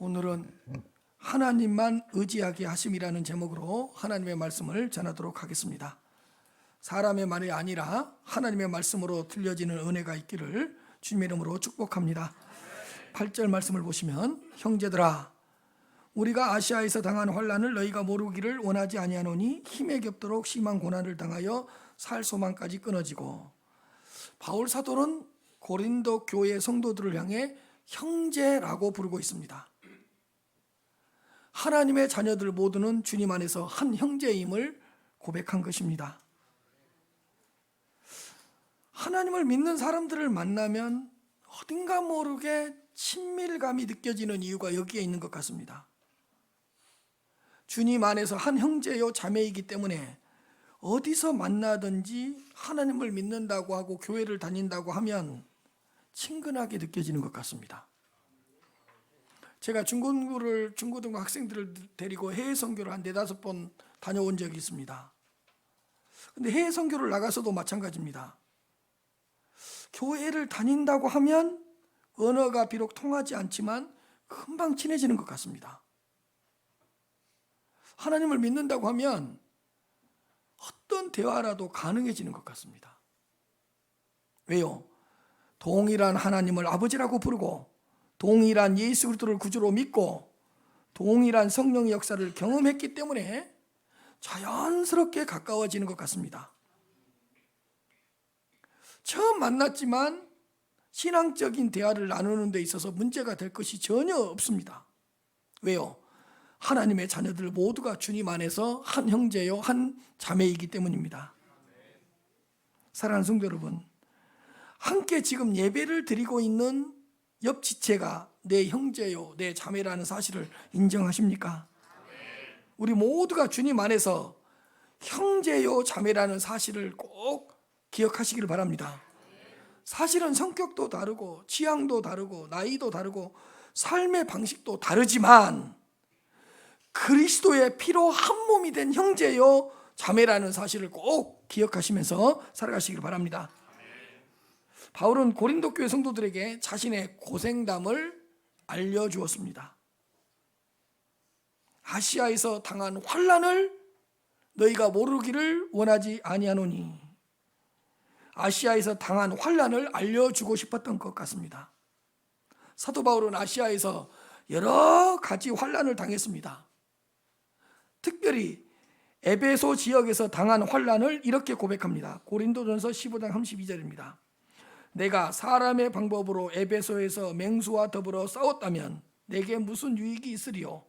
오늘은 하나님만 의지하게 하심이라는 제목으로 하나님의 말씀을 전하도록 하겠습니다. 사람의 말이 아니라 하나님의 말씀으로 들려지는 은혜가 있기를 주님의 이름으로 축복합니다. 8절 말씀을 보시면, 형제들아 우리가 아시아에서 당한 환난을 너희가 모르기를 원하지 아니하노니 힘에 겹도록 심한 고난을 당하여 살 소망까지 끊어지고, 바울 사도는 고린도 교회 성도들을 향해 형제라고 부르고 있습니다. 하나님의 자녀들 모두는 주님 안에서 한 형제임을 고백한 것입니다. 하나님을 믿는 사람들을 만나면 어딘가 모르게 친밀감이 느껴지는 이유가 여기에 있는 것 같습니다. 주님 안에서 한 형제요 자매이기 때문에 어디서 만나든지 하나님을 믿는다고 하고 교회를 다닌다고 하면 친근하게 느껴지는 것 같습니다. 제가 중고등부 학생들을 데리고 해외 선교를 한 4-5번 다녀온 적이 있습니다. 근데 해외 선교를 나가서도 마찬가지입니다. 교회를 다닌다고 하면 언어가 비록 통하지 않지만 금방 친해지는 것 같습니다. 하나님을 믿는다고 하면 어떤 대화라도 가능해지는 것 같습니다. 왜요? 동일한 하나님을 아버지라고 부르고, 동일한 예수 그리스도를 구주로 믿고, 동일한 성령의 역사를 경험했기 때문에 자연스럽게 가까워지는 것 같습니다. 처음 만났지만 신앙적인 대화를 나누는 데 있어서 문제가 될 것이 전혀 없습니다. 왜요? 하나님의 자녀들 모두가 주님 안에서 한 형제요 한 자매이기 때문입니다. 사랑하는 성도 여러분, 함께 지금 예배를 드리고 있는 옆 지체가 내 형제요 내 자매라는 사실을 인정하십니까? 우리 모두가 주님 안에서 형제요 자매라는 사실을 꼭 기억하시기를 바랍니다. 사실은 성격도 다르고 취향도 다르고 나이도 다르고 삶의 방식도 다르지만 그리스도의 피로 한 몸이 된 형제요 자매라는 사실을 꼭 기억하시면서 살아가시기를 바랍니다. 바울은 고린도 교회 성도들에게 자신의 고생담을 알려주었습니다. 아시아에서 당한 환난을 너희가 모르기를 원하지 아니하노니, 아시아에서 당한 환난을 알려주고 싶었던 것 같습니다. 사도 바울은 아시아에서 여러 가지 환난을 당했습니다. 특별히 에베소 지역에서 당한 환난을 이렇게 고백합니다. 고린도전서 15장 32절입니다. 내가 사람의 방법으로 에베소에서 맹수와 더불어 싸웠다면 내게 무슨 유익이 있으리요?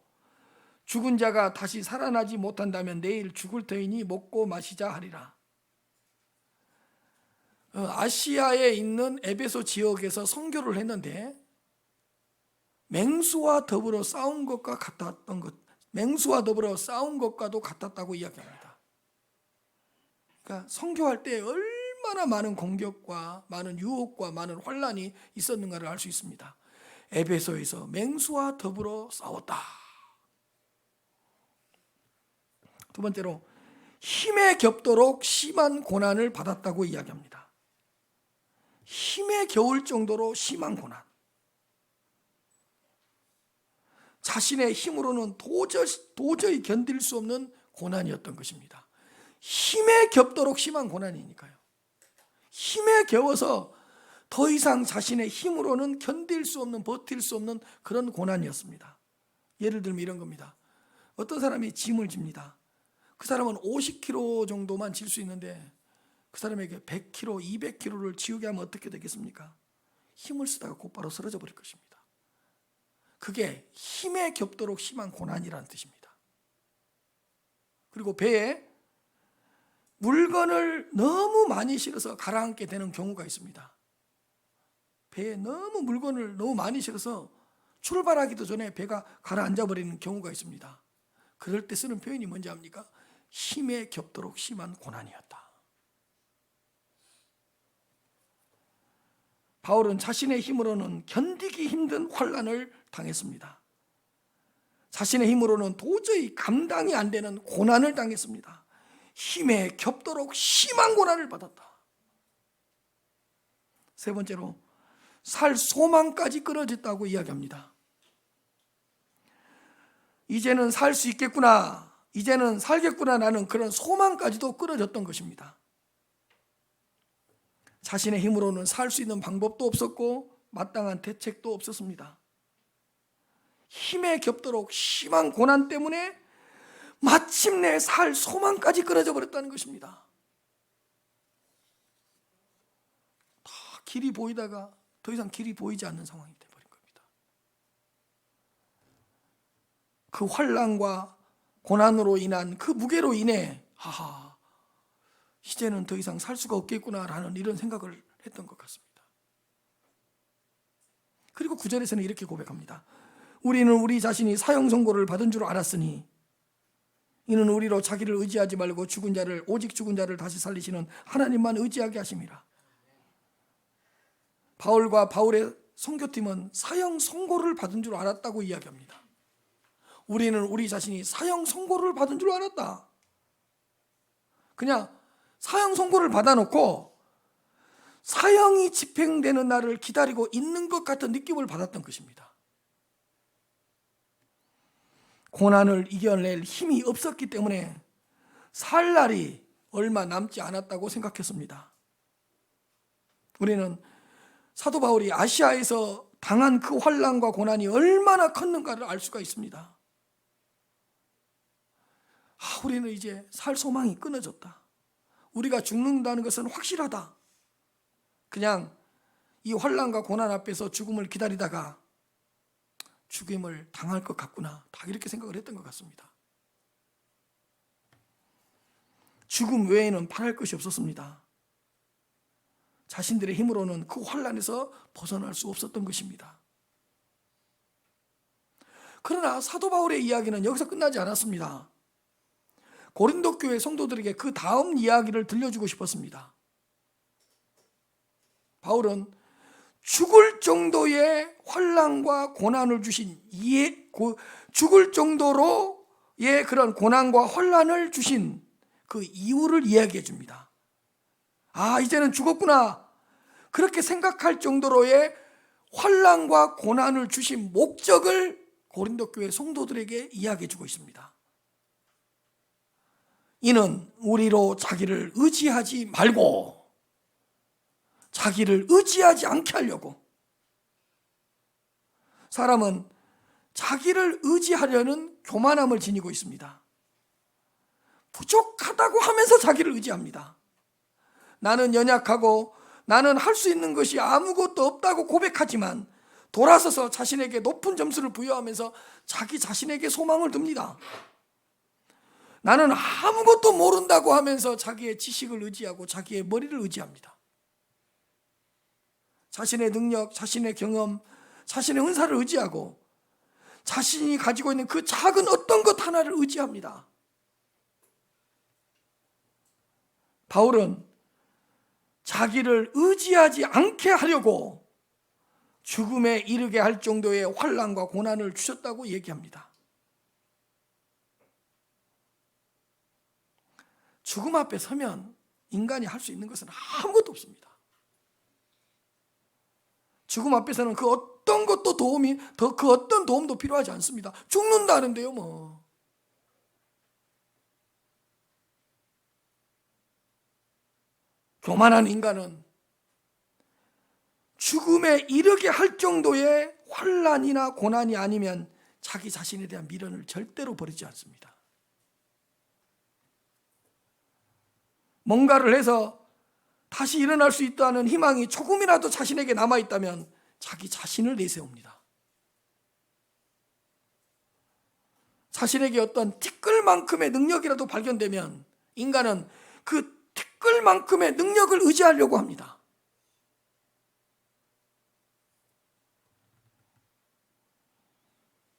죽은 자가 다시 살아나지 못한다면 내일 죽을 터이니 먹고 마시자 하리라. 아시아에 있는 에베소 지역에서 선교를 했는데 맹수와 더불어 싸운 것과 같았던 것, 맹수와 더불어 싸운 것과도 같았다고 이야기합니다. 그러니까 선교할 때 얼마나 많은 공격과 많은 유혹과 많은 환난이 있었는가를 알 수 있습니다. 에베소에서 맹수와 더불어 싸웠다. 두 번째로 힘에 겹도록 심한 고난을 받았다고 이야기합니다. 힘에 겨울 정도로 심한 고난. 자신의 힘으로는 도저히 견딜 수 없는 고난이었던 것입니다. 힘에 겹도록 심한 고난이니까요. 힘에 겨워서 더 이상 자신의 힘으로는 견딜 수 없는, 버틸 수 없는 그런 고난이었습니다. 예를 들면 이런 겁니다. 어떤 사람이 짐을 집니다. 그 사람은 50kg 정도만 질 수 있는데 그 사람에게 100kg, 200kg를 지우게 하면 어떻게 되겠습니까? 힘을 쓰다가 곧바로 쓰러져 버릴 것입니다. 그게 힘에 겹도록 심한 고난이라는 뜻입니다. 그리고 배에 물건을 너무 많이 실어서 가라앉게 되는 경우가 있습니다. 배에 물건을 너무 많이 실어서 출발하기도 전에 배가 가라앉아 버리는 경우가 있습니다. 그럴 때 쓰는 표현이 뭔지 압니까? 힘에 겹도록 심한 고난이었다. 바울은 자신의 힘으로는 견디기 힘든 환난을 당했습니다. 자신의 힘으로는 도저히 감당이 안 되는 고난을 당했습니다. 힘에 겹도록 심한 고난을 받았다. 세 번째로 살 소망까지 끊어졌다고 이야기합니다. 이제는 살 수 있겠구나, 이제는 살겠구나라는 그런 소망까지도 끊어졌던 것입니다. 자신의 힘으로는 살 수 있는 방법도 없었고 마땅한 대책도 없었습니다. 힘에 겹도록 심한 고난 때문에 마침내 살 소망까지 끊어져 버렸다는 것입니다. 다 길이 보이다가 더 이상 길이 보이지 않는 상황이 되어버린 겁니다. 그 환난과 고난으로 인한 그 무게로 인해 이제는 더 이상 살 수가 없겠구나라는 이런 생각을 했던 것 같습니다. 그리고 9절에서는 이렇게 고백합니다. 우리는 우리 자신이 사형 선고를 받은 줄 알았으니 이는 우리로 자기를 의지하지 말고 오직 죽은 자를 다시 살리시는 하나님만 의지하게 하심이라. 바울과 바울의 선교팀은 사형 선고를 받은 줄 알았다고 이야기합니다. 우리는 우리 자신이 사형 선고를 받은 줄 알았다. 그냥 사형 선고를 받아놓고 사형이 집행되는 날을 기다리고 있는 것 같은 느낌을 받았던 것입니다. 고난을 이겨낼 힘이 없었기 때문에 살 날이 얼마 남지 않았다고 생각했습니다. 우리는 사도 바울이 아시아에서 당한 그 환난과 고난이 얼마나 컸는가를 알 수가 있습니다. 우리는 이제 살 소망이 끊어졌다. 우리가 죽는다는 것은 확실하다. 그냥 이 환난과 고난 앞에서 죽음을 기다리다가 죽임을 당할 것 같구나, 다 이렇게 생각을 했던 것 같습니다. 죽음 외에는 바랄 것이 없었습니다. 자신들의 힘으로는 그 환난에서 벗어날 수 없었던 것입니다. 그러나 사도 바울의 이야기는 여기서 끝나지 않았습니다. 고린도 교회 성도들에게 그 다음 이야기를 들려주고 싶었습니다. 바울은 죽을 정도의 환난과 고난을 주신 죽을 정도로의 그런 고난과 환난을 주신 그 이유를 이야기해 줍니다. 이제는 죽었구나, 그렇게 생각할 정도로의 환난과 고난을 주신 목적을 고린도 교회 성도들에게 이야기해 주고 있습니다. 이는 우리로 자기를 의지하지 말고 자기를 의지하지 않게 하려고. 사람은 자기를 의지하려는 교만함을 지니고 있습니다. 부족하다고 하면서 자기를 의지합니다. 나는 연약하고 나는 할 수 있는 것이 아무것도 없다고 고백하지만 돌아서서 자신에게 높은 점수를 부여하면서 자기 자신에게 소망을 둡니다. 나는 아무것도 모른다고 하면서 자기의 지식을 의지하고 자기의 머리를 의지합니다. 자신의 능력, 자신의 경험, 자신의 은사를 의지하고 자신이 가지고 있는 그 작은 어떤 것 하나를 의지합니다. 바울은 자기를 의지하지 않게 하려고 죽음에 이르게 할 정도의 환난과 고난을 주셨다고 얘기합니다. 죽음 앞에 서면 인간이 할 수 있는 것은 아무것도 없습니다. 죽음 앞에서는 그 어떤 것도 그 어떤 도움도 필요하지 않습니다. 죽는다는데요, 뭐. 교만한 인간은 죽음에 이르게 할 정도의 환난이나 고난이 아니면 자기 자신에 대한 미련을 절대로 버리지 않습니다. 뭔가를 해서 다시 일어날 수 있다는 희망이 조금이라도 자신에게 남아있다면 자기 자신을 내세웁니다. 자신에게 어떤 티끌만큼의 능력이라도 발견되면 인간은 그 티끌만큼의 능력을 의지하려고 합니다.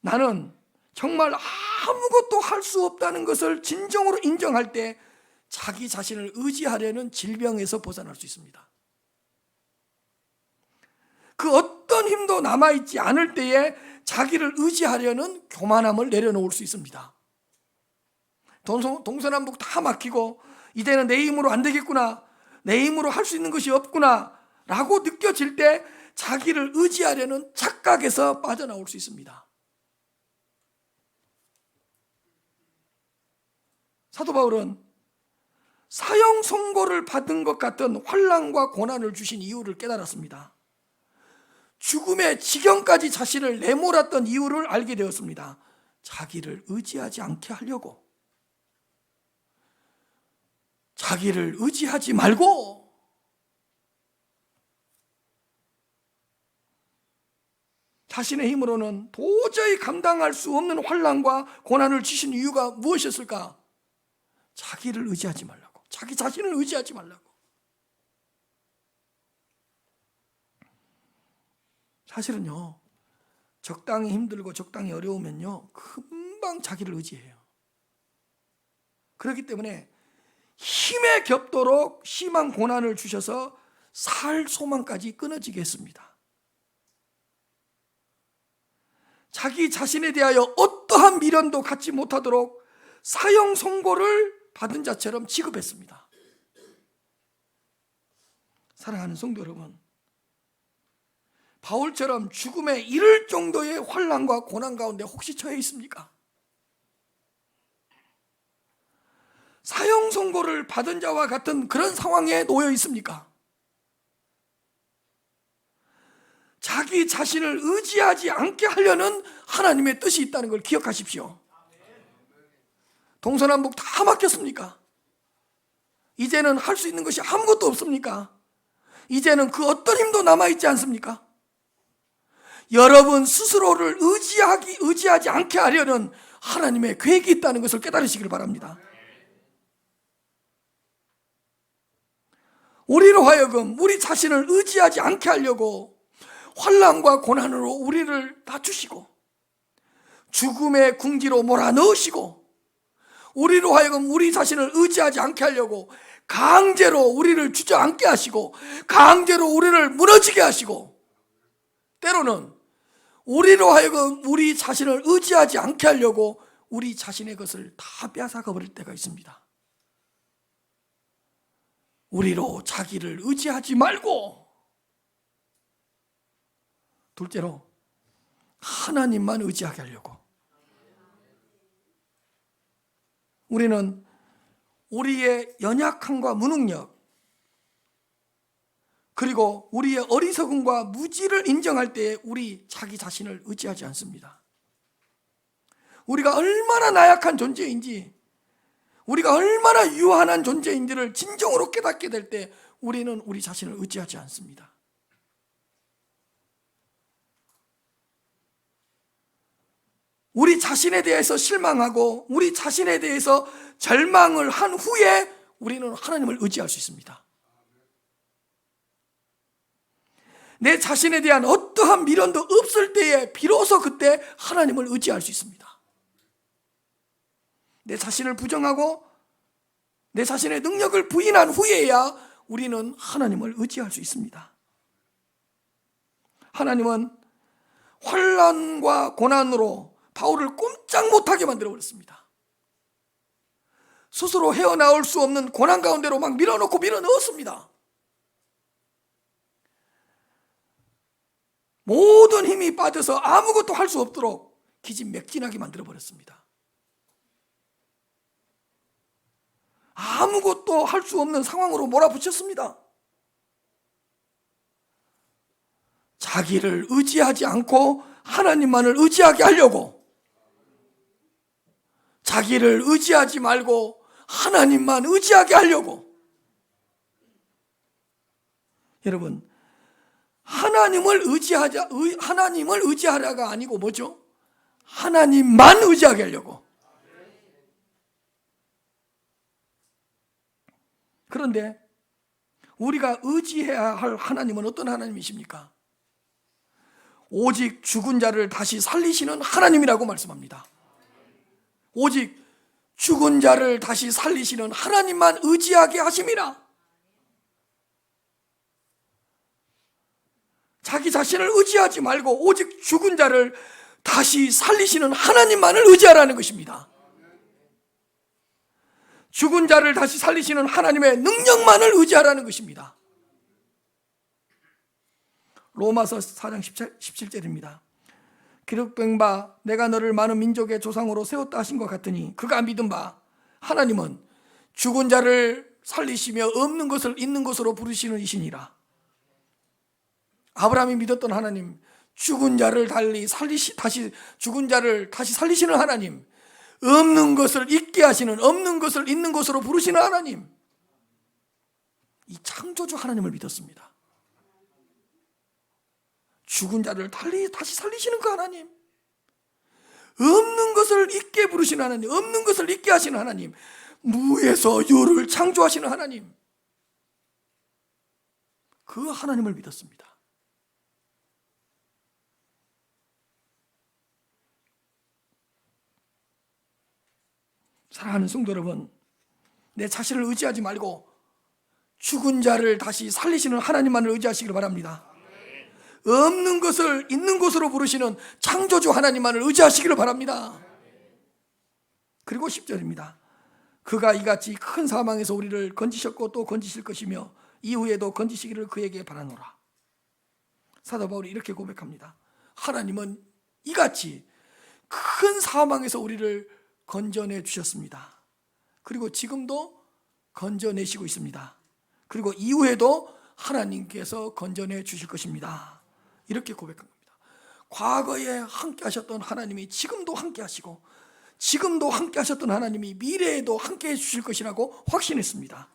나는 정말 아무것도 할 수 없다는 것을 진정으로 인정할 때 자기 자신을 의지하려는 질병에서 벗어날 수 있습니다. 그 어떤 힘도 남아있지 않을 때에 자기를 의지하려는 교만함을 내려놓을 수 있습니다. 동서남북 다 막히고 이제는 내 힘으로 안 되겠구나, 내 힘으로 할 수 있는 것이 없구나 라고 느껴질 때 자기를 의지하려는 착각에서 빠져나올 수 있습니다. 사도 바울은 사형 선고를 받은 것 같은 환난과 고난을 주신 이유를 깨달았습니다. 죽음의 지경까지 자신을 내몰았던 이유를 알게 되었습니다. 자기를 의지하지 않게 하려고. 자기를 의지하지 말고 자신의 힘으로는 도저히 감당할 수 없는 환난과 고난을 주신 이유가 무엇이었을까? 자기를 의지하지 말라고. 자기 자신을 의지하지 말라고. 사실은요, 적당히 힘들고 적당히 어려우면요, 금방 자기를 의지해요. 그렇기 때문에 힘에 겹도록 심한 고난을 주셔서 살 소망까지 끊어지게 했습니다. 자기 자신에 대하여 어떠한 미련도 갖지 못하도록 사형 선고를 받은 자처럼 취급했습니다. 사랑하는 성도 여러분, 바울처럼 죽음에 이를 정도의 환난과 고난 가운데 혹시 처해 있습니까? 사형 선고를 받은 자와 같은 그런 상황에 놓여 있습니까? 자기 자신을 의지하지 않게 하려는 하나님의 뜻이 있다는 걸 기억하십시오. 동서남북 다 막혔습니까? 이제는 할 수 있는 것이 아무것도 없습니까? 이제는 그 어떤 힘도 남아있지 않습니까? 여러분 스스로를 의지하지 않게 하려는 하나님의 계획이 있다는 것을 깨달으시길 바랍니다. 우리로 하여금 우리 자신을 의지하지 않게 하려고 환난과 고난으로 우리를 낮추시고 죽음의 궁지로 몰아넣으시고 우리로 하여금 우리 자신을 의지하지 않게 하려고 강제로 우리를 주저앉게 하시고 강제로 우리를 무너지게 하시고 때로는 우리로 하여금 우리 자신을 의지하지 않게 하려고 우리 자신의 것을 다 빼앗아가 버릴 때가 있습니다. 우리로 자기를 의지하지 말고 둘째로 하나님만 의지하게 하려고. 우리는 우리의 연약함과 무능력 그리고 우리의 어리석음과 무지를 인정할 때에 우리 자기 자신을 의지하지 않습니다. 우리가 얼마나 나약한 존재인지 우리가 얼마나 유한한 존재인지를 진정으로 깨닫게 될 때 우리는 우리 자신을 의지하지 않습니다. 우리 자신에 대해서 실망하고 우리 자신에 대해서 절망을 한 후에 우리는 하나님을 의지할 수 있습니다. 내 자신에 대한 어떠한 미련도 없을 때에 비로소 그때 하나님을 의지할 수 있습니다. 내 자신을 부정하고 내 자신의 능력을 부인한 후에야 우리는 하나님을 의지할 수 있습니다. 하나님은 환난과 고난으로 바울을 꼼짝 못하게 만들어버렸습니다. 스스로 헤어나올 수 없는 고난 가운데로 막 밀어넣고 밀어넣었습니다. 모든 힘이 빠져서 아무것도 할 수 없도록 기진맥진하게 만들어버렸습니다. 아무것도 할 수 없는 상황으로 몰아붙였습니다. 자기를 의지하지 않고 하나님만을 의지하게 하려고 자기를 의지하지 말고 하나님만 의지하게 하려고. 여러분, 하나님을 의지하라가 아니고 뭐죠? 하나님만 의지하게 하려고. 그런데 우리가 의지해야 할 하나님은 어떤 하나님이십니까? 오직 죽은 자를 다시 살리시는 하나님이라고 말씀합니다. 오직 죽은 자를 다시 살리시는 하나님만 의지하게 하심이라. 자기 자신을 의지하지 말고 오직 죽은 자를 다시 살리시는 하나님만을 의지하라는 것입니다. 죽은 자를 다시 살리시는 하나님의 능력만을 의지하라는 것입니다. 로마서 4장 17절입니다. 기록된 바 내가 너를 많은 민족의 조상으로 세웠다 하신 것 같으니 그가 믿은 바 하나님은 죽은 자를 살리시며 없는 것을 있는 것으로 부르시는 이시니라. 아브라함이 믿었던 하나님, 죽은 자를 죽은 자를 다시 살리시는 하나님, 없는 것을 있게 하시는, 없는 것을 있는 것으로 부르시는 하나님, 이 창조주 하나님을 믿었습니다. 죽은 자를 다시 살리시는 그 하나님, 없는 것을 있게 부르시는 하나님, 없는 것을 있게 하시는 하나님, 무에서 유를 창조하시는 하나님, 그 하나님을 믿었습니다. 사랑하는 성도 여러분, 내 자신을 의지하지 말고 죽은 자를 다시 살리시는 하나님만을 의지하시길 바랍니다. 없는 것을 있는 것으로 부르시는 창조주 하나님만을 의지하시기를 바랍니다. 그리고 10절입니다. 그가 이같이 큰 사망에서 우리를 건지셨고 또 건지실 것이며 이후에도 건지시기를 그에게 바라노라. 사도 바울이 이렇게 고백합니다. 하나님은 이같이 큰 사망에서 우리를 건져내 주셨습니다. 그리고 지금도 건져내시고 있습니다. 그리고 이후에도 하나님께서 건져내 주실 것입니다. 이렇게 고백한 겁니다. 과거에 함께 하셨던 하나님이 지금도 함께 하시고, 지금도 함께 하셨던 하나님이 미래에도 함께 해 주실 것이라고 확신했습니다.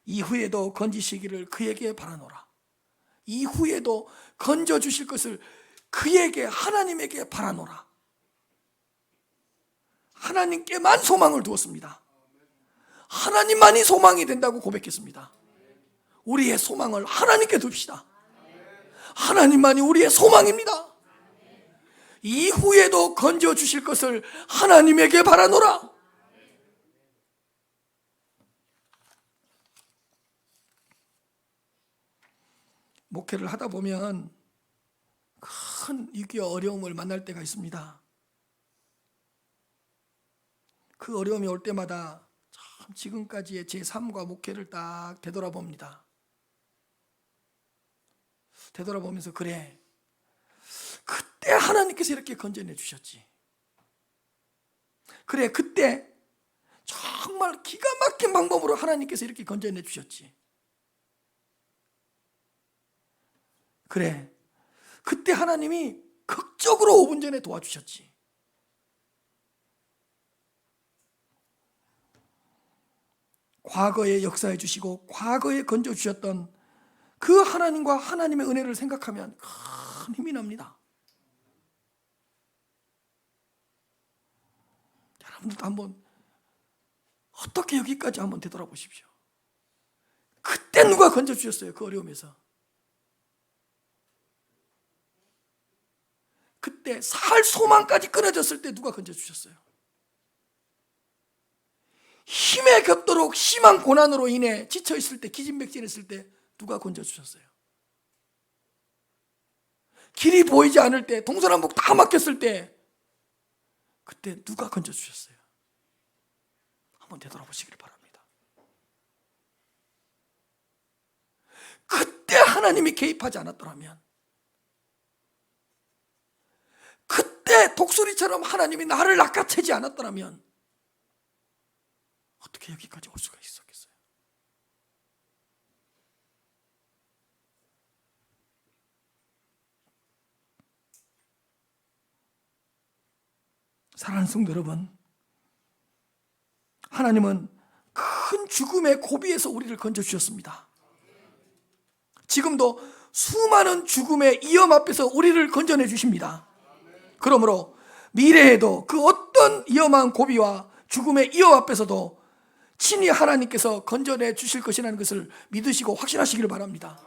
이후에도 건지시기를 그에게 바라노라. 이후에도 건져 주실 것을 그에게, 하나님에게 바라노라. 하나님께만 소망을 두었습니다. 하나님만이 소망이 된다고 고백했습니다. 우리의 소망을 하나님께 둡시다. 하나님만이 우리의 소망입니다. 이후에도 건져 주실 것을 하나님에게 바라노라. 목회를 하다 보면 큰 위기와 어려움을 만날 때가 있습니다. 그 어려움이 올 때마다 참 지금까지의 제 삶과 목회를 딱 되돌아봅니다. 되돌아보면서 그래, 그때 하나님께서 이렇게 건져내 주셨지. 그래, 그때 정말 기가 막힌 방법으로 하나님께서 이렇게 건져내 주셨지. 그래, 그때 하나님이 극적으로 5분 전에 도와주셨지. 과거에 역사해 주시고 과거에 건져 주셨던 그 하나님과 하나님의 은혜를 생각하면 큰 힘이 납니다. 여러분들도 한번 어떻게 여기까지 한번 되돌아보십시오. 그때 누가 건져 주셨어요? 그 어려움에서. 그때 살 소망까지 끊어졌을 때 누가 건져 주셨어요? 힘에 겹도록 심한 고난으로 인해 지쳐 있을 때, 기진맥진했을 때 누가 건져 주셨어요? 길이 보이지 않을 때, 동서남북 다 막혔을 때 그때 누가 건져 주셨어요? 한번 되돌아보시길 바랍니다. 그때 하나님이 개입하지 않았더라면, 그때 독수리처럼 하나님이 나를 낚아채지 않았더라면 어떻게 여기까지 올 수가 있었겠어요? 사랑하는 성도 여러분, 하나님은 큰 죽음의 고비에서 우리를 건져주셨습니다. 지금도 수많은 죽음의 위험 앞에서 우리를 건져내 주십니다. 그러므로 미래에도 그 어떤 위험한 고비와 죽음의 위험 앞에서도 친히 하나님께서 건져내 주실 것이라는 것을 믿으시고 확신하시기를 바랍니다.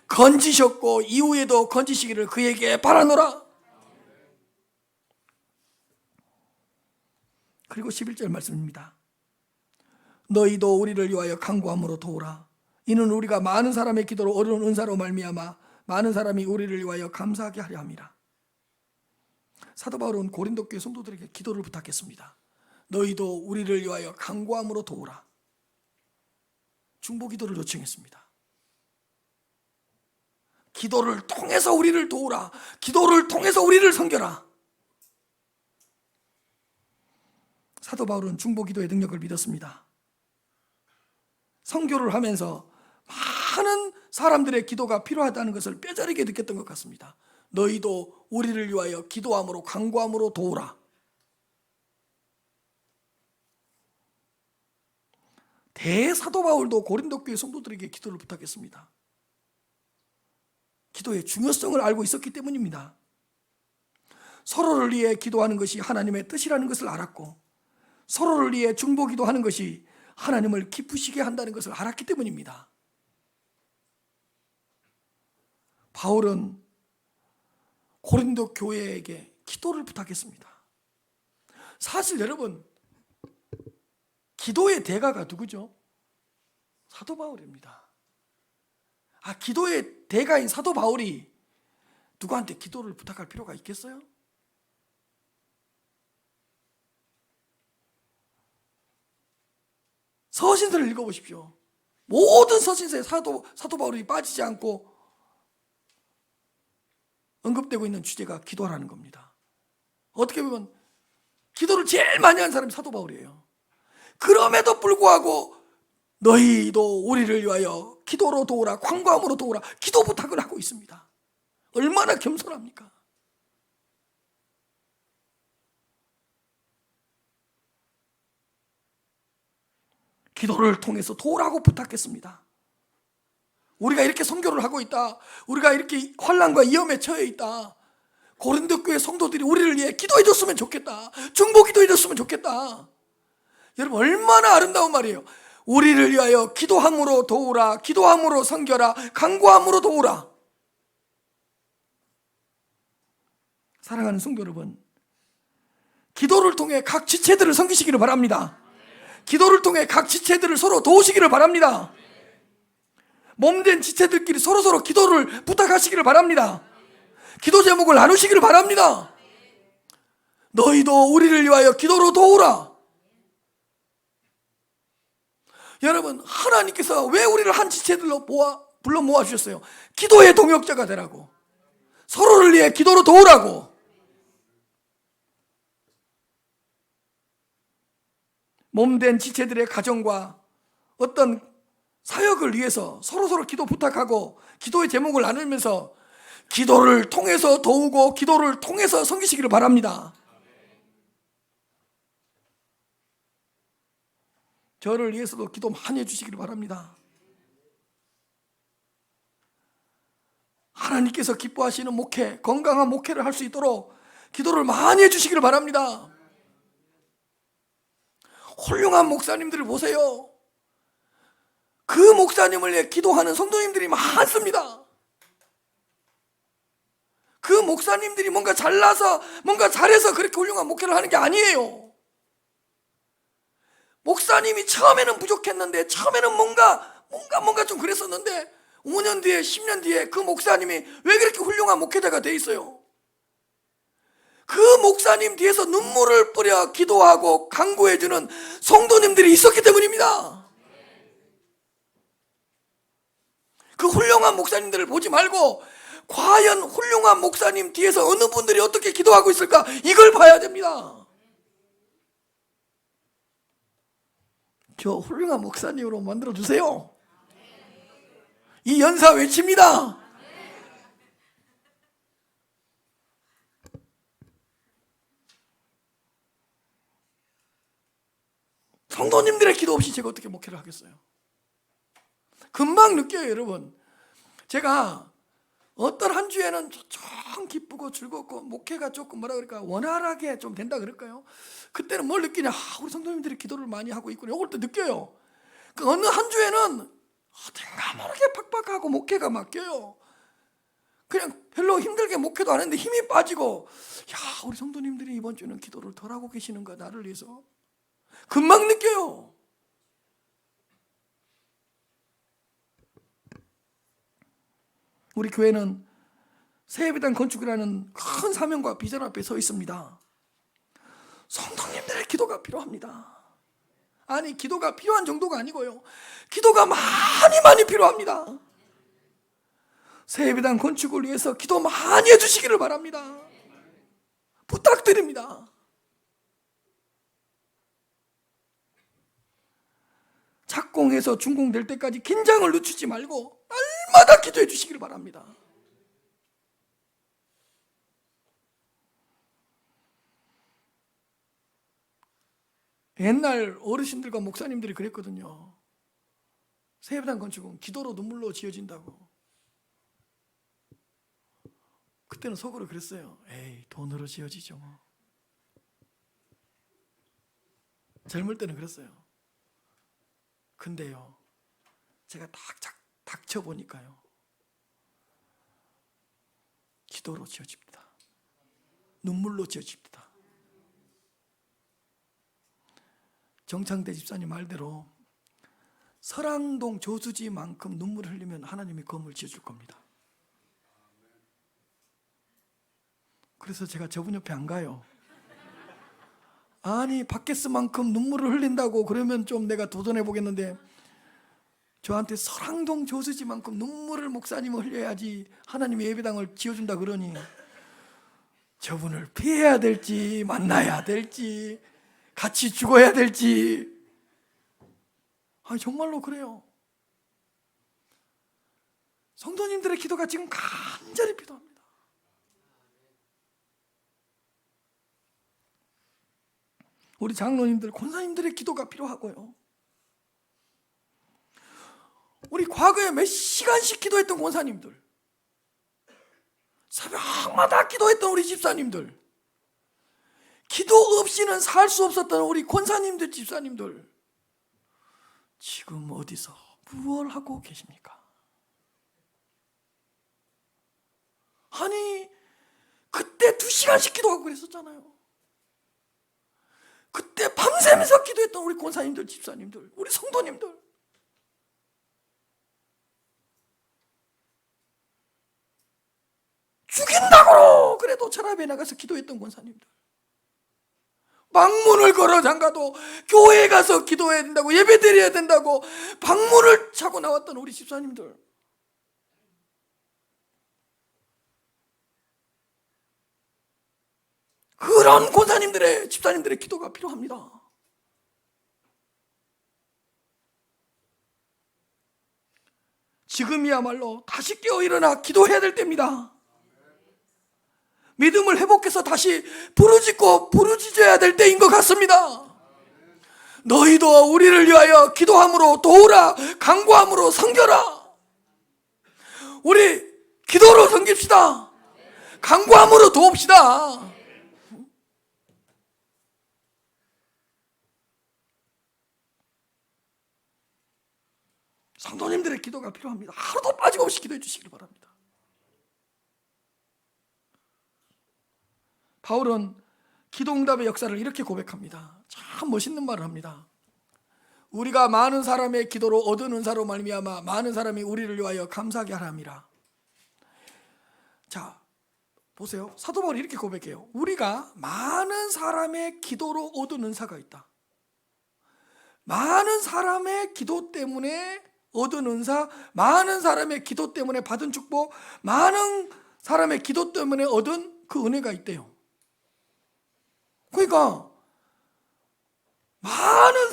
건지셨고 이후에도 건지시기를 그에게 바라노라. 그리고 11절 말씀입니다. 너희도 우리를 위하여 간구함으로 도우라. 이는 우리가 많은 사람의 기도로 얻은 은사로 말미암아 많은 사람이 우리를 위하여 감사하게 하려 함이라. 사도 바울은 고린도 교회 성도들에게 기도를 부탁했습니다. 너희도 우리를 위하여 간구함으로 도우라. 중보 기도를 요청했습니다. 기도를 통해서 우리를 도우라. 기도를 통해서 우리를 섬겨라. 사도 바울은 중보기도의 능력을 믿었습니다. 선교를 하면서 많은 사람들의 기도가 필요하다는 것을 뼈저리게 느꼈던 것 같습니다. 너희도 우리를 위하여 기도함으로 간구함으로 도우라. 대사도 바울도 고린도 교회 성도들에게 기도를 부탁했습니다. 기도의 중요성을 알고 있었기 때문입니다. 서로를 위해 기도하는 것이 하나님의 뜻이라는 것을 알았고, 서로를 위해 중보기도하는 것이 하나님을 기쁘시게 한다는 것을 알았기 때문입니다. 바울은 고린도 교회에게 기도를 부탁했습니다. 사실 여러분, 기도의 대가가 누구죠? 사도 바울입니다. 기도의 대가인 사도 바울이 누구한테 기도를 부탁할 필요가 있겠어요? 서신서를 읽어보십시오. 모든 서신서에 사도 바울이 빠지지 않고 언급되고 있는 주제가 기도라는 겁니다. 어떻게 보면 기도를 제일 많이 한 사람이 사도 바울이에요. 그럼에도 불구하고 너희도 우리를 위하여 기도로 도우라, 간구함으로 도우라, 기도 부탁을 하고 있습니다. 얼마나 겸손합니까? 기도를 통해서 도우라고 부탁했습니다. 우리가 이렇게 선교를 하고 있다, 우리가 이렇게 환난과 위험에 처해 있다, 고린도 교회 성도들이 우리를 위해 기도해 줬으면 좋겠다, 중보 기도해 줬으면 좋겠다. 여러분, 얼마나 아름다운 말이에요. 우리를 위하여 기도함으로 도우라, 기도함으로 섬겨라, 간구함으로 도우라. 사랑하는 성도 여러분, 기도를 통해 각 지체들을 섬기시기를 바랍니다. 기도를 통해 각 지체들을 서로 도우시기를 바랍니다. 몸된 지체들끼리 서로서로 기도를 부탁하시기를 바랍니다. 기도 제목을 나누시기를 바랍니다. 너희도 우리를 위하여 기도로 도우라. 여러분, 하나님께서 왜 우리를 한 지체들로 불러 모아주셨어요? 기도의 동역자가 되라고, 서로를 위해 기도로 도우라고. 몸된 지체들의 가정과 어떤 사역을 위해서 서로서로 기도 부탁하고 기도의 제목을 나누면서 기도를 통해서 도우고 기도를 통해서 섬기시기를 바랍니다. 저를 위해서도 기도 많이 해주시기를 바랍니다. 하나님께서 기뻐하시는 목회, 건강한 목회를 할 수 있도록 기도를 많이 해주시기를 바랍니다. 훌륭한 목사님들을 보세요. 그 목사님을 위해 기도하는 성도님들이 많습니다. 그 목사님들이 뭔가 잘나서 뭔가 잘해서 그렇게 훌륭한 목회를 하는 게 아니에요. 목사님이 처음에는 부족했는데, 처음에는 뭔가 좀 그랬었는데 5년 뒤에 10년 뒤에 그 목사님이 왜 그렇게 훌륭한 목회자가 돼 있어요? 그 목사님 뒤에서 눈물을 뿌려 기도하고 간구해주는 성도님들이 있었기 때문입니다. 그 훌륭한 목사님들을 보지 말고 과연 훌륭한 목사님 뒤에서 어느 분들이 어떻게 기도하고 있을까, 이걸 봐야 됩니다. 저 훌륭한 목사님으로 만들어주세요. 이 연사 외칩니다. 성도님들의 기도 없이 제가 어떻게 목회를 하겠어요? 금방 느껴요, 여러분. 제가 어떤 한 주에는 좀 기쁘고 즐겁고 목회가 조금 원활하게 좀 된다 그럴까요? 그때는 뭘 느끼냐? 우리 성도님들이 기도를 많이 하고 있구나. 이걸 또 느껴요. 그 어느 한 주에는 어딘가 모르게 팍팍하고 목회가 맡겨요. 그냥 별로 힘들게 목회도 안 했는데 힘이 빠지고, 우리 성도님들이 이번 주는 기도를 덜 하고 계시는가, 나를 위해서. 금방 느껴요. 우리 교회는 새예배당 건축이라는 큰 사명과 비전 앞에 서 있습니다. 성도님들의 기도가 필요합니다. 아니, 기도가 필요한 정도가 아니고요, 기도가 많이 필요합니다. 새예배당 건축을 위해서 기도 많이 해주시기를 바랍니다. 부탁드립니다. 착공해서 준공될 때까지 긴장을 늦추지 말고 날마다 기도해 주시기를 바랍니다. 옛날 어르신들과 목사님들이 그랬거든요. 새예배당 건축은 기도로 눈물로 지어진다고. 그때는 속으로 그랬어요. 에이, 돈으로 지어지죠 뭐. 젊을 때는 그랬어요. 근데요, 제가 닥쳐보니까요, 기도로 지어집니다. 눈물로 지어집니다. 정창대 집사님 말대로 설앙동 저수지만큼 눈물을 흘리면 하나님이 건물 지어줄 겁니다. 그래서 제가 저분 옆에 안 가요. 아니, 바켓스만큼 눈물을 흘린다고 그러면 좀 내가 도전해 보겠는데, 저한테 설앙동 저수지만큼 눈물을 목사님은 흘려야지 하나님이 예배당을 지어준다 그러니 저분을 피해야 될지 만나야 될지 같이 죽어야 될지. 아니, 정말로 그래요. 성도님들의 기도가 지금 간절히 필요합니다. 우리 장로님들, 권사님들의 기도가 필요하고요. 우리 과거에 몇 시간씩 기도했던 권사님들, 새벽마다 기도했던 우리 집사님들, 기도 없이는 살 수 없었던 우리 권사님들, 집사님들, 지금 어디서 무엇을 하고 계십니까? 아니, 그때 2시간씩 기도하고 그랬었잖아요. 그때 밤새면서 기도했던 우리 권사님들, 집사님들, 우리 성도님들, 죽인다고 그래도 철합에 나가서 기도했던 권사님들, 방문을 걸어 잠가도 교회에 가서 기도해야 된다고, 예배 드려야 된다고 방문을 차고 나왔던 우리 집사님들, 그런 권사님들의, 집사님들의 기도가 필요합니다. 지금이야말로 다시 깨어 일어나 기도해야 될 때입니다. 믿음을 회복해서 다시 부르짖고 부르짖어야 될 때인 것 같습니다. 너희도 우리를 위하여 기도함으로 도우라, 간구함으로 섬겨라. 우리 기도로 섬깁시다. 간구함으로 도웁시다. 성도님들의 기도가 필요합니다. 하루도 빠짐없이 기도해 주시길 바랍니다. 바울은 기도응답의 역사를 이렇게 고백합니다. 참 멋있는 말을 합니다. 우리가 많은 사람의 기도로 얻은 은사로 말미암아 많은 사람이 우리를 위하여 감사하게 하람이라. 자, 보세요. 사도 바울이 이렇게 고백해요. 우리가 많은 사람의 기도로 얻은 은사가 있다. 많은 사람의 기도 때문에 얻은 은사, 많은 사람의 기도 때문에 받은 축복, 많은 사람의 기도 때문에 얻은 그 은혜가 있대요. 그러니까 많은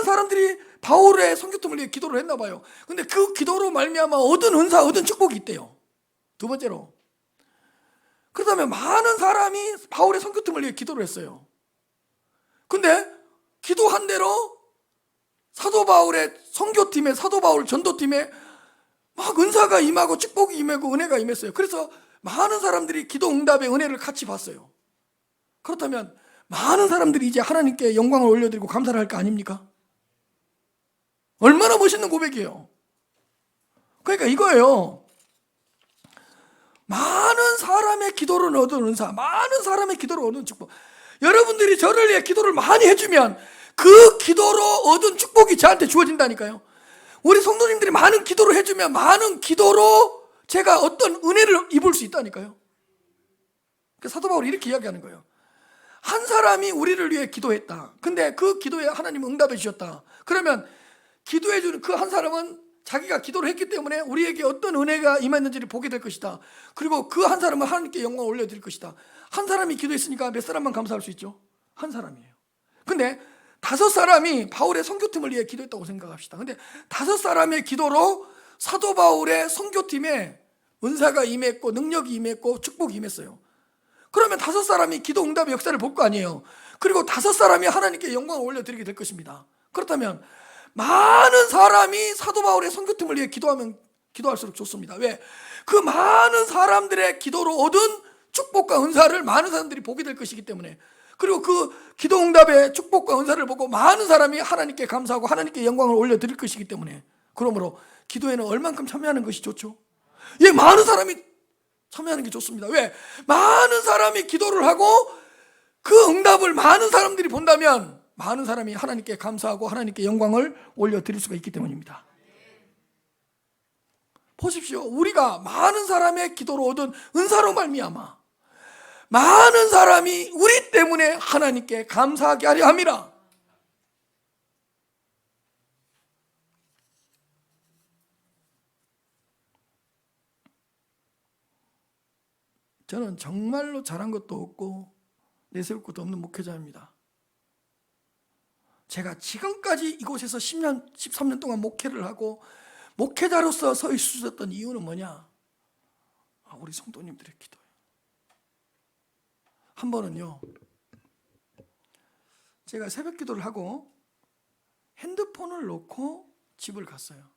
사람들이 바울의 선교통을 위해 기도를 했나 봐요. 근데 그 기도로 말미암아 얻은 은사, 얻은 축복이 있대요. 두 번째로, 그렇다면 많은 사람이 바울의 선교통을 위해 기도를 했어요. 근데 기도한 대로 사도 바울의 선교팀에, 사도 바울 전도팀에 막 은사가 임하고 축복이 임하고 은혜가 임했어요. 그래서 많은 사람들이 기도 응답의 은혜를 같이 봤어요. 그렇다면 많은 사람들이 이제 하나님께 영광을 올려드리고 감사를 할 거 아닙니까? 얼마나 멋있는 고백이에요. 그러니까 이거예요. 많은 사람의 기도를 얻은 은사, 많은 사람의 기도를 얻은 축복. 여러분들이 저를 위해 기도를 많이 해주면 그 기도로 얻은 축복이 저한테 주어진다니까요. 우리 성도님들이 많은 기도를 해주면 많은 기도로 제가 어떤 은혜를 입을 수 있다니까요. 사도 바울이 이렇게 이야기하는 거예요. 한 사람이 우리를 위해 기도했다. 근데 그 기도에 하나님은 응답해 주셨다. 그러면 기도해 주는 그 한 사람은 자기가 기도를 했기 때문에 우리에게 어떤 은혜가 임했는지를 보게 될 것이다. 그리고 그 한 사람은 하나님께 영광을 올려드릴 것이다. 한 사람이 기도했으니까 몇 사람만 감사할 수 있죠? 한 사람이에요. 근데 5사람이 바울의 선교팀을 위해 기도했다고 생각합시다. 근데 5사람의 기도로 사도 바울의 선교팀에 은사가 임했고 능력이 임했고 축복이 임했어요. 그러면 5사람이 기도 응답의 역사를 볼 거 아니에요. 그리고 5사람이 하나님께 영광을 올려드리게 될 것입니다. 그렇다면 많은 사람이 사도 바울의 선교팀을 위해 기도할수록 좋습니다. 왜? 그 많은 사람들의 기도로 얻은 축복과 은사를 많은 사람들이 보게 될 것이기 때문에, 그리고 그 기도 응답의 축복과 은사를 보고 많은 사람이 하나님께 감사하고 하나님께 영광을 올려드릴 것이기 때문에, 그러므로 기도에는 얼만큼 참여하는 것이 좋죠? 예, 많은 사람이 참여하는 게 좋습니다. 왜? 많은 사람이 기도를 하고 그 응답을 많은 사람들이 본다면 많은 사람이 하나님께 감사하고 하나님께 영광을 올려드릴 수가 있기 때문입니다. 보십시오. 우리가 많은 사람의 기도로 얻은 은사로 말미암아 많은 사람이 우리 때문에 하나님께 감사하게 하려 함이라. 저는 정말로 잘한 것도 없고 내세울 것도 없는 목회자입니다. 제가 지금까지 이곳에서 13년 동안 목회를 하고 목회자로서 서 있었던 이유는 뭐냐? 우리 성도님들의 기도예요. 한 번은요, 제가 새벽 기도를 하고 핸드폰을 놓고 집을 갔어요.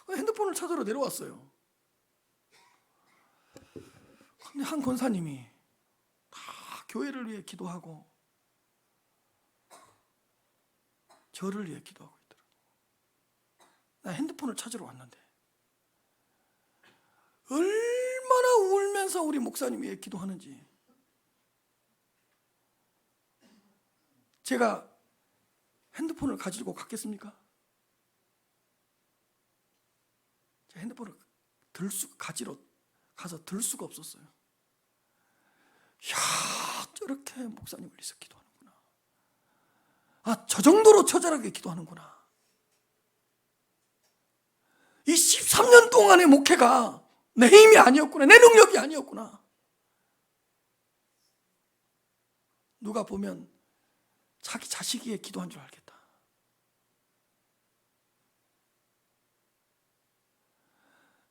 핸드폰을 찾으러 내려왔어요. 근데 한 권사님이 다 교회를 위해 기도하고 저를 위해 기도하고 있더라고요. 나 핸드폰을 찾으러 왔는데 얼마나 울면서 우리 목사님 위해 기도하는지. 제가 핸드폰을 가지고 갔겠습니까? 제가 핸드폰을 가지러 가서 들 수가 없었어요. 야, 저렇게 목사님을 위해서 기도하는구나. 저 정도로 처절하게 기도하는구나. 이 13년 동안의 목회가 내 힘이 아니었구나. 내 능력이 아니었구나. 누가 보면 자기 자식이 위해 기도한 줄 알겠다.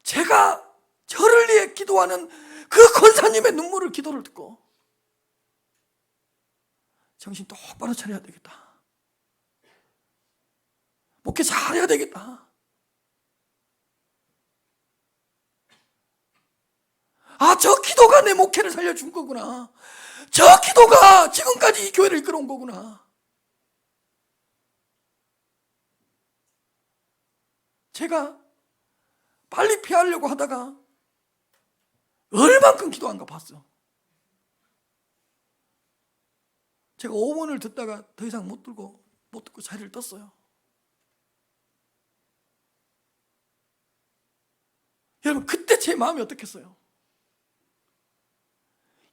제가 저를 위해 기도하는 그 권사님의 눈물을 기도를 듣고 정신 똑바로 차려야 되겠다. 목회 잘해야 되겠다. 저 기도가 내 목회를 살려준 거구나. 저 기도가 지금까지 이 교회를 이끌어온 거구나. 제가 빨리 피하려고 하다가 얼만큼 기도한가 봤어. 제가 5분을 듣다가 더 이상 못 듣고 자리를 떴어요. 여러분, 그때 제 마음이 어떻겠어요?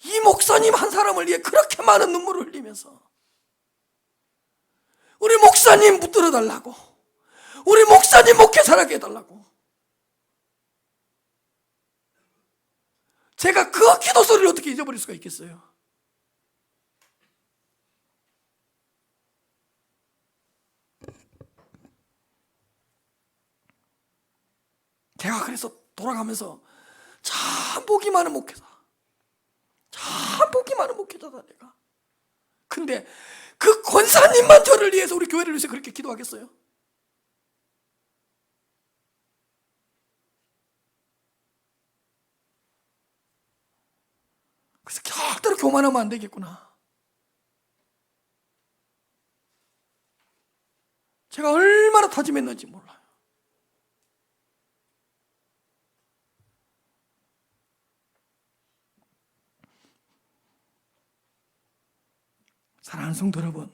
이 목사님 한 사람을 위해 그렇게 많은 눈물을 흘리면서 우리 목사님 붙들어 달라고, 우리 목사님 목회 잘하게 해달라고, 제가 그 기도 소리를 어떻게 잊어버릴 수가 있겠어요? 제가 그래서 돌아가면서 참 복이 많은 목회자, 참 복이 많은 목회자다 내가. 근데 그 권사님만 저를 위해서, 우리 교회를 위해서 그렇게 기도하겠어요? 그래서 절대로 교만하면 안 되겠구나. 제가 얼마나 다짐했는지 몰라요. 사랑하는 성도 여러분,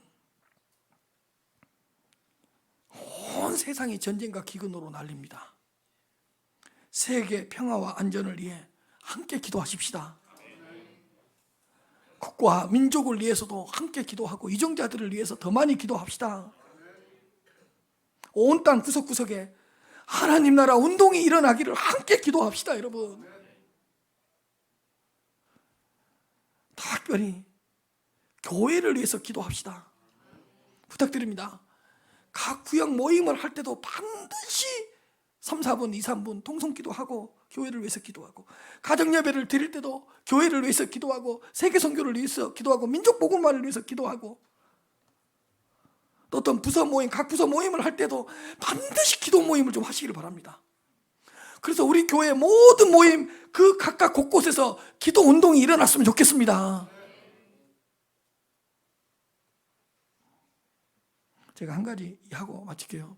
온 세상이 전쟁과 기근으로 난립니다. 세계 평화와 안전을 위해 함께 기도하십시다. 국가와 민족을 위해서도 함께 기도하고 이정자들을 위해서 더 많이 기도합시다. 온 땅 구석구석에 하나님 나라 운동이 일어나기를 함께 기도합시다. 여러분, 특별히 교회를 위해서 기도합시다. 부탁드립니다. 각 구역 모임을 할 때도 반드시 3, 4분, 2, 3분 통성기도 하고 교회를 위해서 기도하고, 가정예배를 드릴 때도 교회를 위해서 기도하고, 세계선교를 위해서 기도하고, 민족복음화를 위해서 기도하고, 또 어떤 부서 모임, 각 부서 모임을 할 때도 반드시 기도 모임을 좀 하시기를 바랍니다. 그래서 우리 교회 모든 모임 그 각각 곳곳에서 기도 운동이 일어났으면 좋겠습니다. 제가 한 가지 하고 마칠게요.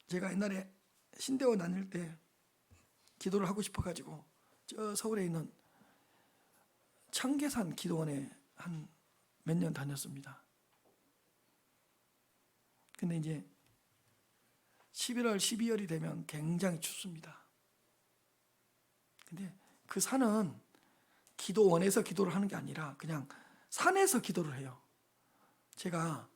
제가 옛날에 신대원 다닐 때 기도를 하고 싶어가지고 저 서울에 있는 청계산 기도원에 한 몇 년 다녔습니다. 근데 이제 11월, 12월이 되면 굉장히 춥습니다. 근데 그 산은 기도원에서 기도를 하는 게 아니라 그냥 산에서 기도를 해요. 제가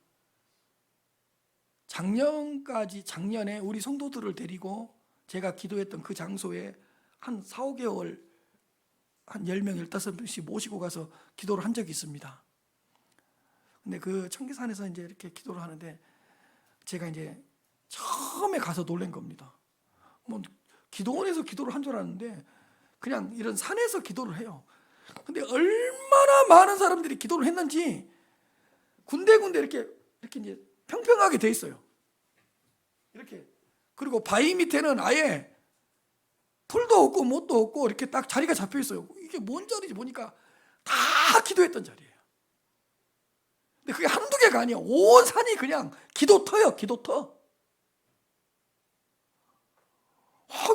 작년에 우리 성도들을 데리고 제가 기도했던 그 장소에 한 4, 5개월 한 10명, 15명씩 모시고 가서 기도를 한 적이 있습니다. 근데 그 청계산에서 이제 이렇게 기도를 하는데 제가 이제 처음에 가서 놀란 겁니다. 뭐 기도원에서 기도를 한 줄 알았는데 그냥 이런 산에서 기도를 해요. 근데 얼마나 많은 사람들이 기도를 했는지 군데군데 이렇게 이제 평평하게 돼 있어요. 이렇게. 그리고 바위 밑에는 아예 풀도 없고 뭣도 없고 이렇게 딱 자리가 잡혀 있어요. 이게 뭔 자리인지 보니까 다 기도했던 자리예요. 근데 그게 한두 개가 아니야. 온 산이 그냥 기도터예요. 기도터.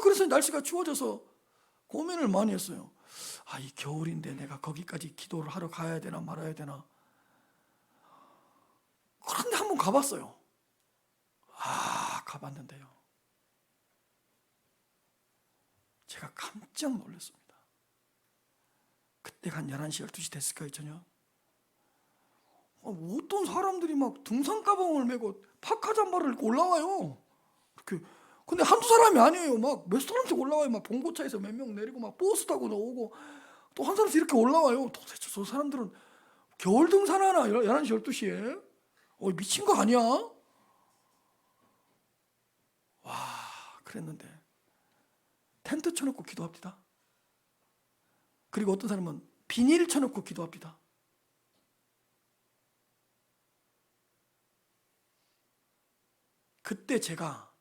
그래서 날씨가 추워져서 고민을 많이 했어요. 이 겨울인데 내가 거기까지 기도를 하러 가야 되나 말아야 되나. 그런데 한번 가봤어요. 가봤는데요. 제가 깜짝 놀랐습니다. 그때가 한 11시, 12시 됐을까요, 저녁? 어떤 사람들이 막 등산 가방을 메고 파카 잠바를 입고 올라와요. 이렇게. 근데 한두 사람이 아니에요. 막 몇 사람씩 올라와요. 막 봉고차에서 몇 명 내리고 막 버스 타고 나오고 또 한 사람씩 이렇게 올라와요. 도대체 저 사람들은 겨울 등산하나 11시, 12시에? 미친 거 아니야? 그랬는데 텐트 쳐놓고 기도합니다. 그리고 어떤 사람은 비닐 쳐놓고 기도합니다. 그때 제가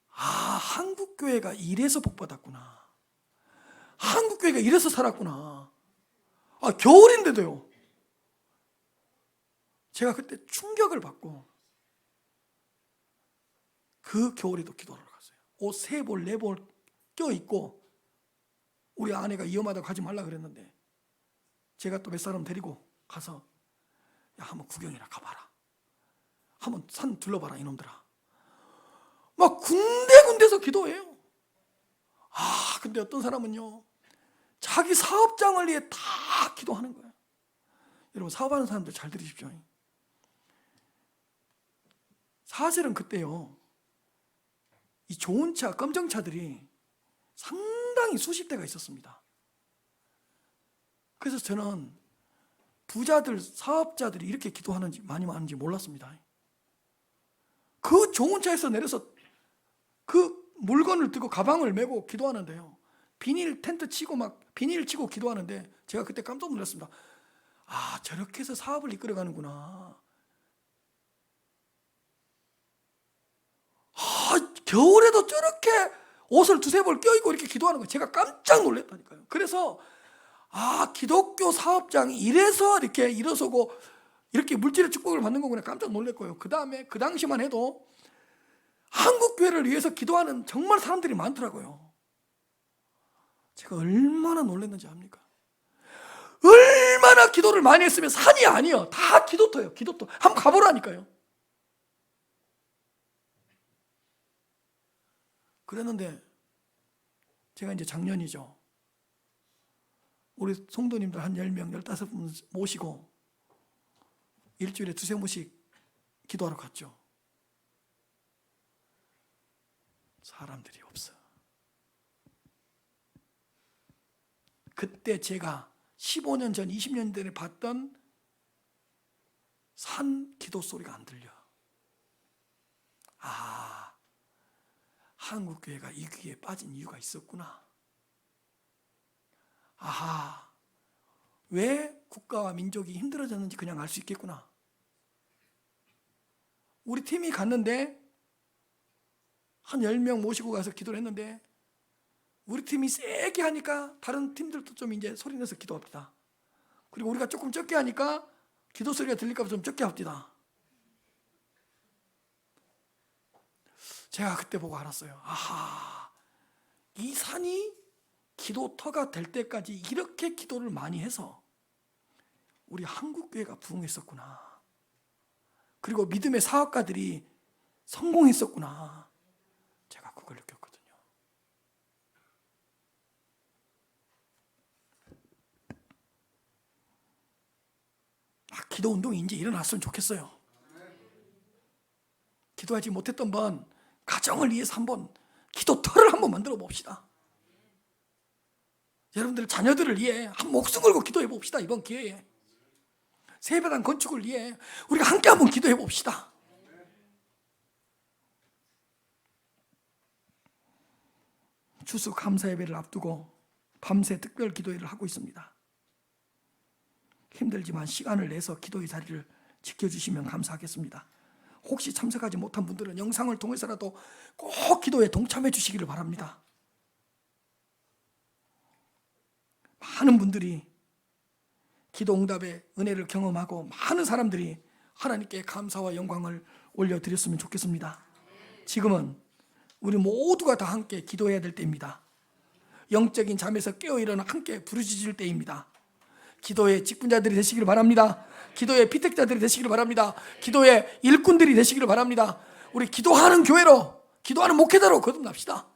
한국교회가 이래서 복받았구나. 한국교회가 이래서 살았구나. 겨울인데도요. 제가 그때 충격을 받고 그 겨울에도 기도를 갔어요. 옷 3벌, 4벌 껴입고 우리 아내가 위험하다고 가지 말라 그랬는데 제가 또 몇 사람 데리고 가서 한번 구경이나 가봐라. 한번 산 둘러봐라 이놈들아. 막 군데군데서 기도해요. 근데 어떤 사람은요 자기 사업장을 위해 다 기도하는 거예요. 여러분 사업하는 사람들 잘 들으십시오. 사실은 그때요 이 좋은 차, 검정차들이 상당히 수십 대가 있었습니다. 그래서 저는 부자들, 사업자들이 이렇게 기도하는지 많이 많은지 몰랐습니다. 그 좋은 차에서 내려서 그 물건을 들고 가방을 메고 기도하는데요. 비닐 텐트 치고 막 비닐 치고 기도하는데 제가 그때 깜짝 놀랐습니다. 저렇게 해서 사업을 이끌어가는구나. 겨울에도 저렇게 옷을 2, 3벌 껴입고 이렇게 기도하는 거예요. 제가 깜짝 놀랐다니까요. 그래서 기독교 사업장이 이래서 이렇게 일어서고 이렇게 물질의 축복을 받는 거구나 깜짝 놀랐고요. 그 다음에 그 당시만 해도 한국교회를 위해서 기도하는 정말 사람들이 많더라고요. 제가 얼마나 놀랐는지 압니까? 얼마나 기도를 많이 했으면 산이 아니에요. 다 기도터예요. 기도터. 한번 가보라니까요. 그랬는데 제가 이제 작년이죠. 우리 성도님들 한 10명, 15분 모시고 일주일에 2, 3번씩 기도하러 갔죠. 사람들이 없어. 그때 제가 15년 전, 20년 전에 봤던 산 기도 소리가 안 들려. 한국교회가 이 귀에 빠진 이유가 있었구나. 왜 국가와 민족이 힘들어졌는지 그냥 알 수 있겠구나. 우리 팀이 갔는데 한 10명 모시고 가서 기도를 했는데 우리 팀이 세게 하니까 다른 팀들도 좀 이제 소리내서 기도합니다. 그리고 우리가 조금 적게 하니까 기도 소리가 들릴까 봐 좀 적게 합니다. 제가 그때 보고 알았어요. 이 산이 기도터가 될 때까지 이렇게 기도를 많이 해서 우리 한국교회가 부흥했었구나. 그리고 믿음의 사역가들이 성공했었구나. 제가 그걸 느꼈거든요. 기도 운동이 이제 일어났으면 좋겠어요. 기도하지 못했던 번 가정을 위해서 한번 기도터를 한번 만들어 봅시다. 여러분들 자녀들을 위해 한 목숨 걸고 기도해 봅시다. 이번 기회에 세배당 건축을 위해 우리가 함께 한번 기도해 봅시다. 추수 감사 예배를 앞두고 밤새 특별 기도회를 하고 있습니다. 힘들지만 시간을 내서 기도의 자리를 지켜주시면 감사하겠습니다. 혹시 참석하지 못한 분들은 영상을 통해서라도 꼭 기도에 동참해 주시기를 바랍니다. 많은 분들이 기도 응답의 은혜를 경험하고 많은 사람들이 하나님께 감사와 영광을 올려드렸으면 좋겠습니다. 지금은 우리 모두가 다 함께 기도해야 될 때입니다. 영적인 잠에서 깨어일어나 함께 부르짖을 때입니다. 기도의 직분자들이 되시기를 바랍니다. 기도의 피택자들이 되시기를 바랍니다. 기도의 일꾼들이 되시기를 바랍니다. 우리 기도하는 교회로, 기도하는 목회자로 거듭납시다.